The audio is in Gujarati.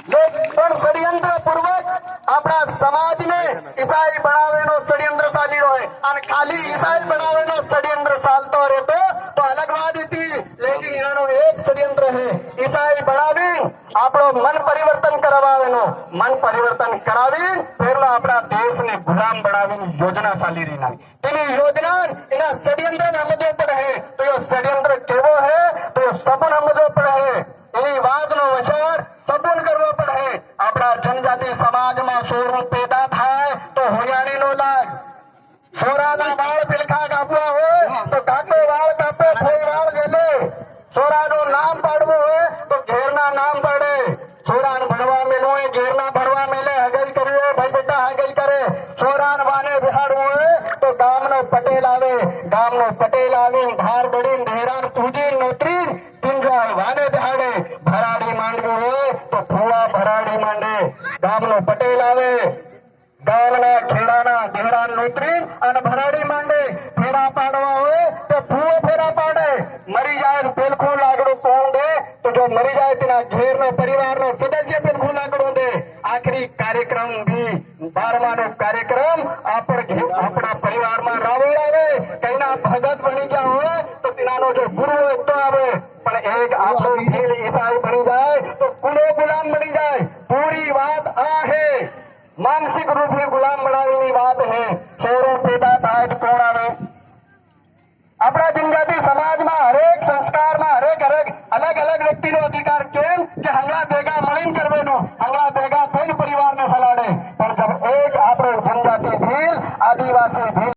પણ ષડયંત્ર પૂર્વક આપણા સમાજને ઈસાઈ બનાવેનો ષડયંત્ર ચાલી રહ્યો છે અને ખાલી ઈસાઈ બનાવેનો ષડયંત્ર ચાલતો રહેતો તો અલગવાદી થી લેકિન એનો એક ષડયંત્ર છે ઈસાઈ બનાવી આપણો મન પરિવર્તન કરાવવાનો મન પરિવર્તન કરાવી પહેલા આપણા દેશને ગુલામ બનાવવાની યોજના ચાલી રહી છે તેની યોજના એના ષડયંત્ર સમજવો પડે તો એ ષડયંત્ર કેવો છે તો એ સપન સમજવો પડે એની વાતનો વિચાર સપન કરવો પડે આપણા જનજાતિ સમાજમાં સોરું પેદા થાય તો હોયાણીનો લાગ સોરાના વાળ પેલખા કાપવા હોય તો કાકો વાળ કાપે ફોઈ વાળ ગેલે સોરાનું નામ પાડવું હોય તો ઘેરના નામ પાડે સોરાન ભણવા મેલું હોય ઘેરના ભણવા મેલે હગઈ કરવી હોય ભાઈ બેટા હગઈ કરે સોરાન વાને બિહાડવું હોય તો ગામનો પટેલ આવીને ધાર દડીને ધેરાન પૂજી નોતરી પિંજરાય વાને બિહાડે ભરાડી માંડવી હોય તો ફૂવા ભરાડી માંડે ગામનો પટેલ આવે ગામના ખેડાના દેહરાન નોતરી અને ભરાડી માંડે ફેરા પાડવા હોય તો ફૂવો ફેરા પાડે મરી જાય તો પેલખું લાકડું કોણ દે તો જો મરી જાય તેના ઘેરનો પરિવારનો સદસ્ય પેલખું લાકડું દે આખરી કાર્યક્રમ બી 12નો કાર્યક્રમ આપણા પરિવારમાં રાવળાવે કઈના ભગત બની ગયા હોય તો તેનાનો જો ગુરુ હોય તો આવે પણ એક આપણો ભીલ ઈસાઈ બની જાય તો કુલો ગુલામ બની જાય પૂરી વાત આ હે માનસિક રૂપથી ગુલામ બનાવીની વાત હે સોરું પેદા થાય તો કોણ આવે આપણા જનજાતિ સમાજમાં હરેક સંસ્કારમાં હરેક અલગ અલગ વ્યક્તિનો અધિકાર કેમ કે હંગા ભેગા મળીને કરવાનો હંગા ભેગા થઈને પરિવારને સલાડે પણ જબ એક આપણો જનજાતિ ભીલ આદિવાસી ભીલ